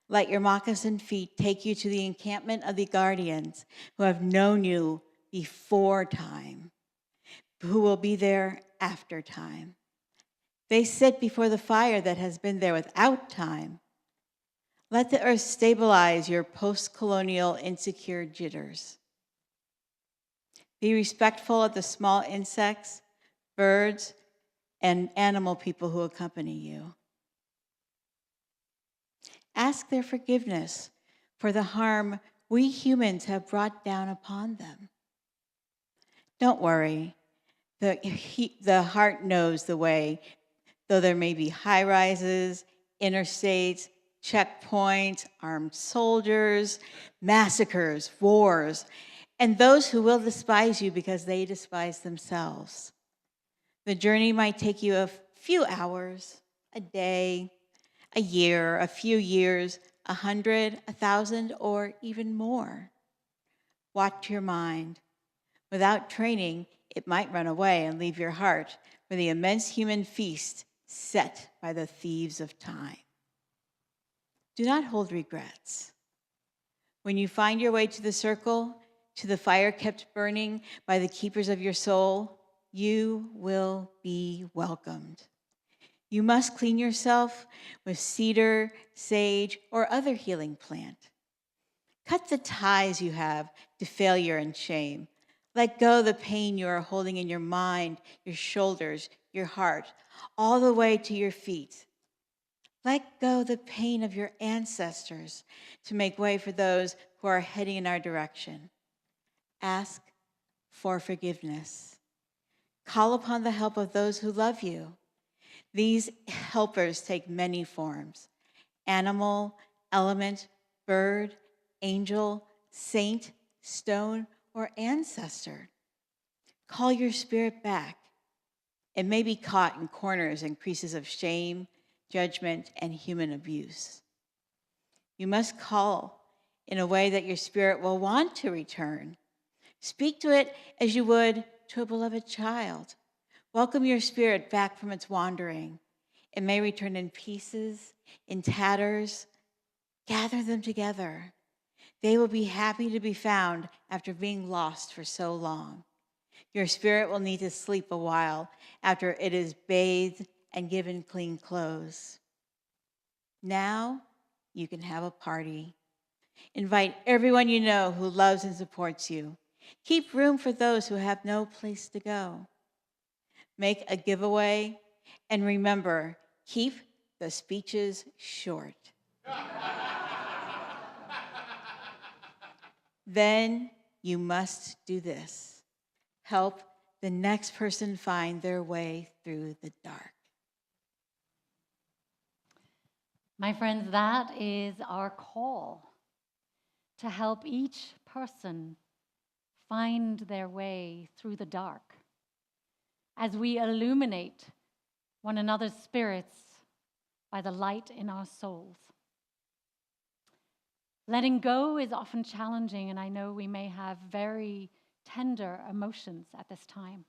Let your moccasined feet take you to the encampment of the guardians who have known you before time, who will be there after time. They sit before the fire that has been there without time. Let the earth stabilize your post-colonial insecure jitters. Be respectful of the small insects, birds, and animal people who accompany you. Ask their forgiveness for the harm we humans have brought down upon them. Don't worry, the heart knows the way, though there may be high-rises, interstates, checkpoints, armed soldiers, massacres, wars, and those who will despise you because they despise themselves. The journey might take you a few hours, a day, a year, a few years, 100, 1,000, or even more. Watch your mind. Without training, it might run away and leave your heart for the immense human feast set by the thieves of time. Do not hold regrets. When you find your way to the circle, to the fire kept burning by the keepers of your soul, you will be welcomed. You must clean yourself with cedar, sage, or other healing plant. Cut the ties you have to failure and shame. Let go the pain you are holding in your mind, your shoulders, your heart, all the way to your feet. Let go the pain of your ancestors to make way for those who are heading in our direction. Ask for forgiveness. Call upon the help of those who love you. These helpers take many forms: animal, element, bird, angel, saint, stone, or ancestor. Call your spirit back. It may be caught in corners and creases of shame, judgment, and human abuse. You must call in a way that your spirit will want to return. Speak to it as you would to a beloved child. Welcome your spirit back from its wandering. It may return in pieces, in tatters. Gather them together. They will be happy to be found after being lost for so long. Your spirit will need to sleep a while after it is bathed and given clean clothes. Now you can have a party. Invite everyone you know who loves and supports you. Keep room for those who have no place to go. Make a giveaway, and remember, keep the speeches short. Then you must do this. Help the next person find their way through the dark.
My friends, that is our call to help each person find their way through the dark as we illuminate one another's spirits by the light in our souls. Letting go is often challenging, and I know we may have very tender emotions at this time.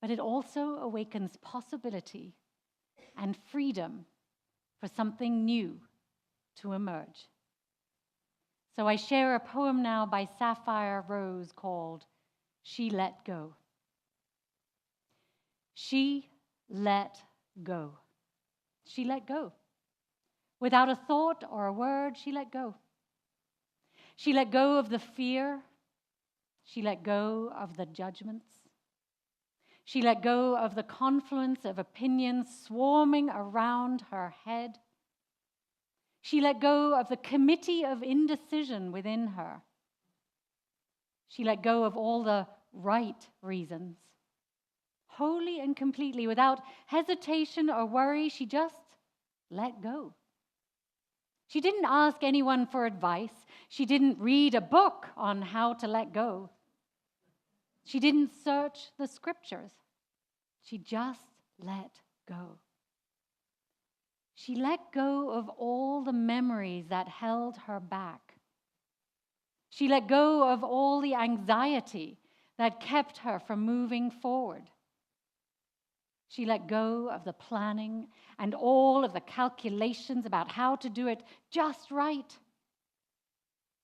But it also awakens possibility and freedom for something new to emerge. So I share a poem now by Sapphire Rose called She Let Go. She let go. She let go. Without a thought or a word, she let go. She let go of the fear. She let go of the judgments. She let go of the confluence of opinions swarming around her head. She let go of the committee of indecision within her. She let go of all the right reasons. Wholly and completely, without hesitation or worry, she just let go. She didn't ask anyone for advice. She didn't read a book on how to let go. She didn't search the scriptures. She just let go. She let go of all the memories that held her back. She let go of all the anxiety that kept her from moving forward. She let go of the planning and all of the calculations about how to do it just right.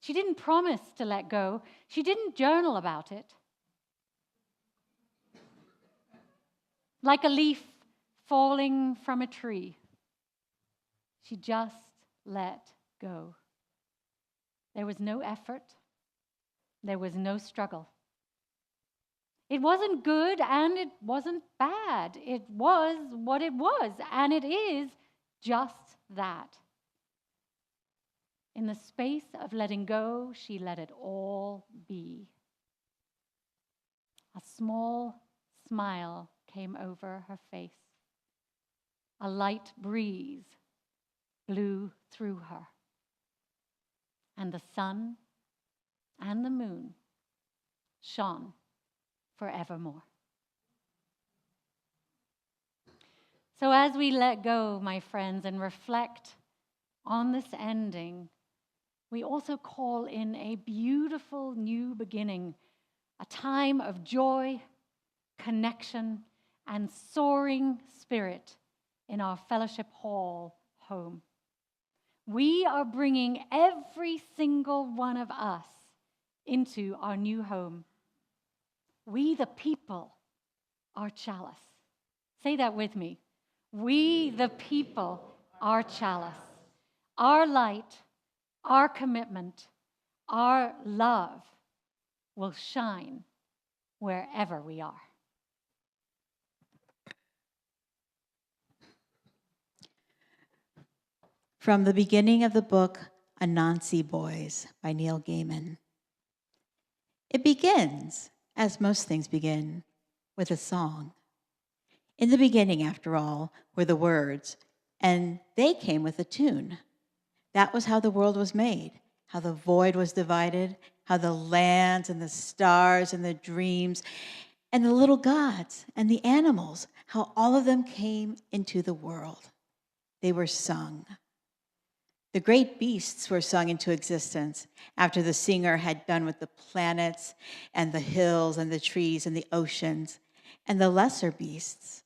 She didn't promise to let go. She didn't journal about it. Like a leaf falling from a tree, she just let go. There was no effort. There was no struggle. It wasn't good and it wasn't bad. It was what it was, and it is just that. In the space of letting go, she let it all be. A small smile came over her face. A light breeze blew through her. And the sun and the moon shone forevermore. So as we let go, my friends, and reflect on this ending, we also call in a beautiful new beginning, a time of joy, connection, and soaring spirit in our Fellowhip Hall home. We are bringing every single one of us into our new home. We, the people, are Chalice. Say that with me. We, the people, are Chalice. Our light, our commitment, our love will shine wherever we are.
From the beginning of the book, Anansi Boys by Neil Gaiman. It begins, as most things begin, with a song. In the beginning, after all, were the words, and they came with a tune. That was how the world was made, how the void was divided, how the lands and the stars and the dreams and the little gods and the animals, how all of them came into the world. They were sung. The great beasts were sung into existence after the singer had done with the planets and the hills and the trees and the oceans and the lesser beasts.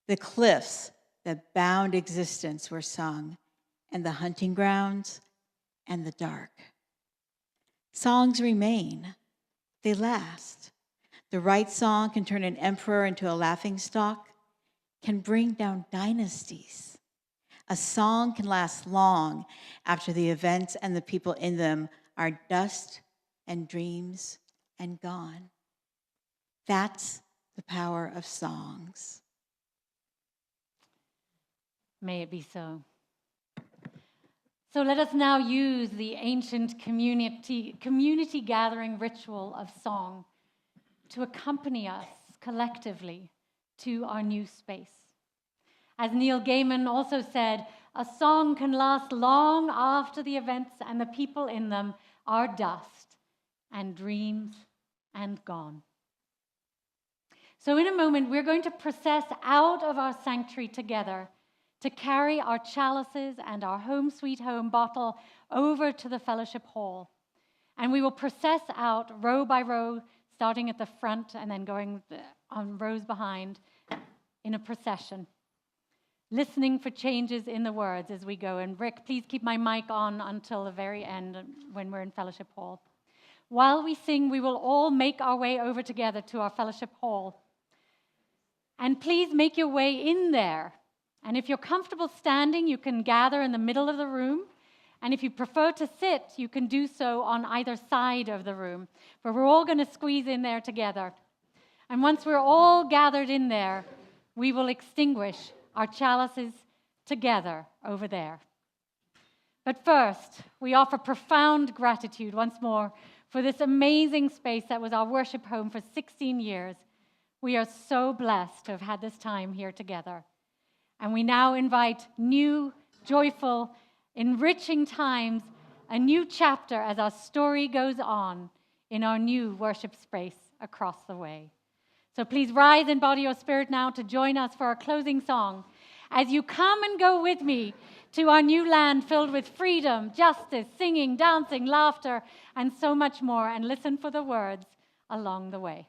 The cliffs the bound existence were sung, and the hunting grounds and the dark. Songs remain, they last. The right song can turn an emperor into a laughingstock, can bring down dynasties. A song can last long after the events and the people in them are dust and dreams and gone. That's the power of songs.
May it be so. So let us now use the ancient community gathering ritual of song to accompany us collectively to our new space. As Neil Gaiman also said, a song can last long after the events and the people in them are dust and dreams and gone. So in a moment, we're going to process out of our sanctuary together to carry our chalices and our home sweet home bottle over to the Fellowship Hall. And we will process out row by row, starting at the front and then going on rows behind in a procession, listening for changes in the words as we go. And Rick, please keep my mic on until the very end when we're in Fellowship Hall. While we sing, we will all make our way over together to our Fellowship Hall. And please make your way in there. And if you're comfortable standing, you can gather in the middle of the room. And if you prefer to sit, you can do so on either side of the room. But we're all going to squeeze in there together. And once we're all gathered in there, we will extinguish our chalices together over there. But first, we offer profound gratitude once more for this amazing space that was our worship home for 16 years. We are so blessed to have had this time here together. And we now invite new, joyful, enriching times, a new chapter as our story goes on in our new worship space across the way. So please rise in body or spirit now to join us for our closing song. As you come and go with me to our new land filled with freedom, justice, singing, dancing, laughter, and so much more, and listen for the words along the way.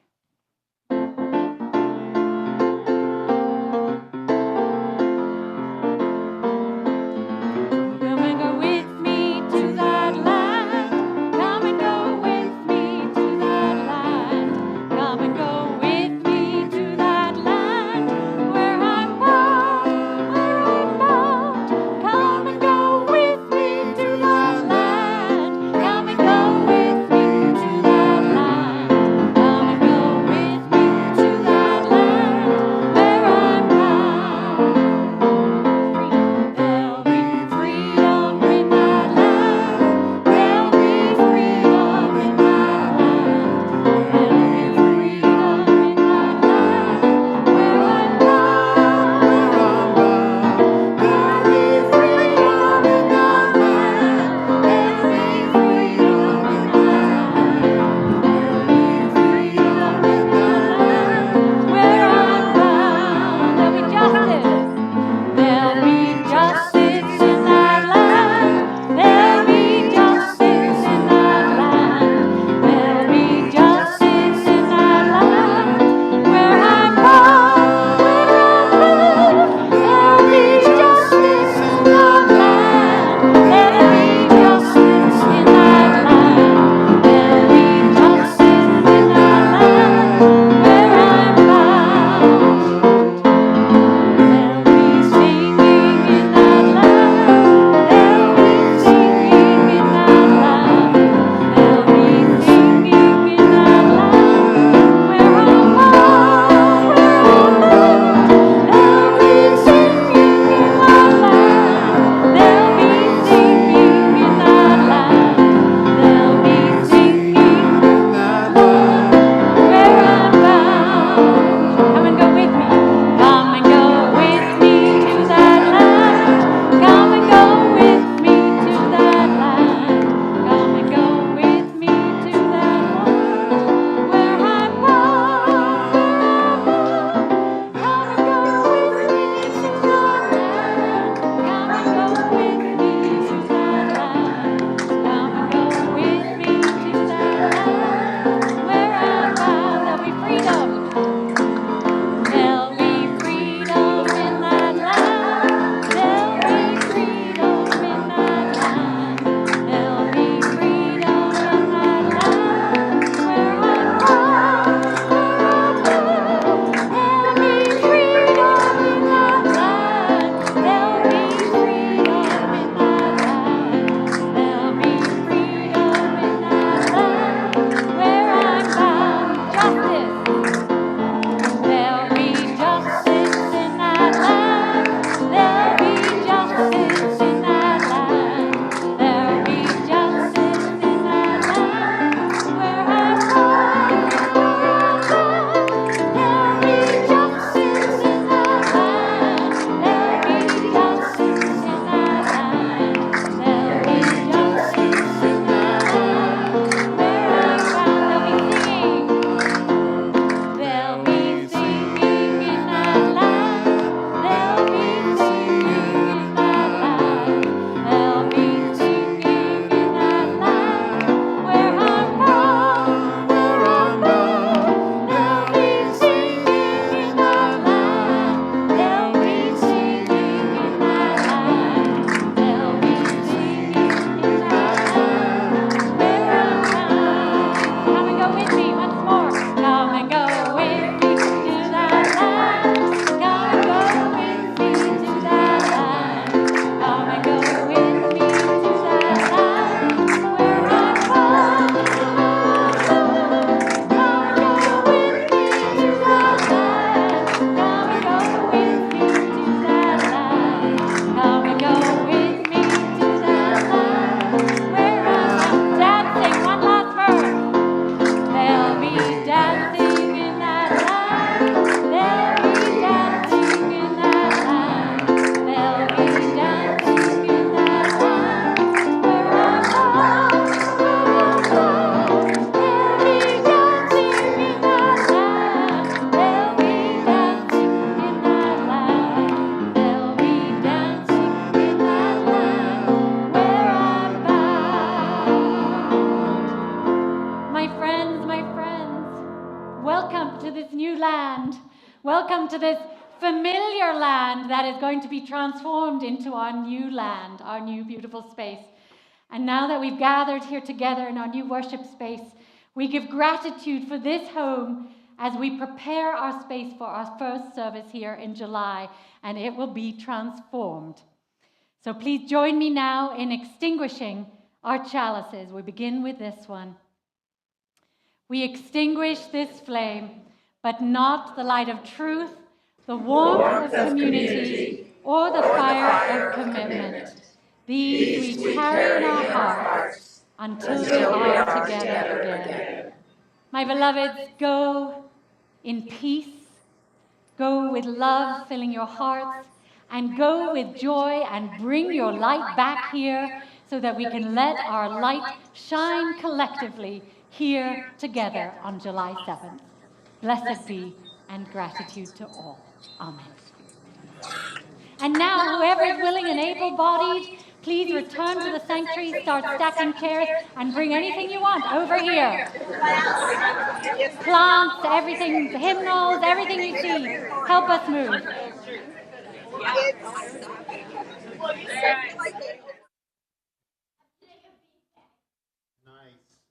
welcome to this new land. Welcome to this familiar land that is going to be transformed into our new land, our new beautiful space. And now that we've gathered here together in our new worship space, we give gratitude for this home as we prepare our space for our first service here in July, and it will be transformed. So please join me now in extinguishing our chalices. We begin with this one. We extinguish this flame, but not the light of truth, the warmth of community, or the fire of commitment. These we carry in our hearts until we are together again. My beloveds, go in peace, go with love filling your hearts, and go with joy and bring your light back here so that we can let our light shine collectively here together on July 7th. Blessed be and gratitude to all. Amen. And now, whoever is willing and able-bodied, please return to the sanctuary, start stacking chairs, and bring anything you want over here. Plants, everything, hymnals, everything you see. Help us move.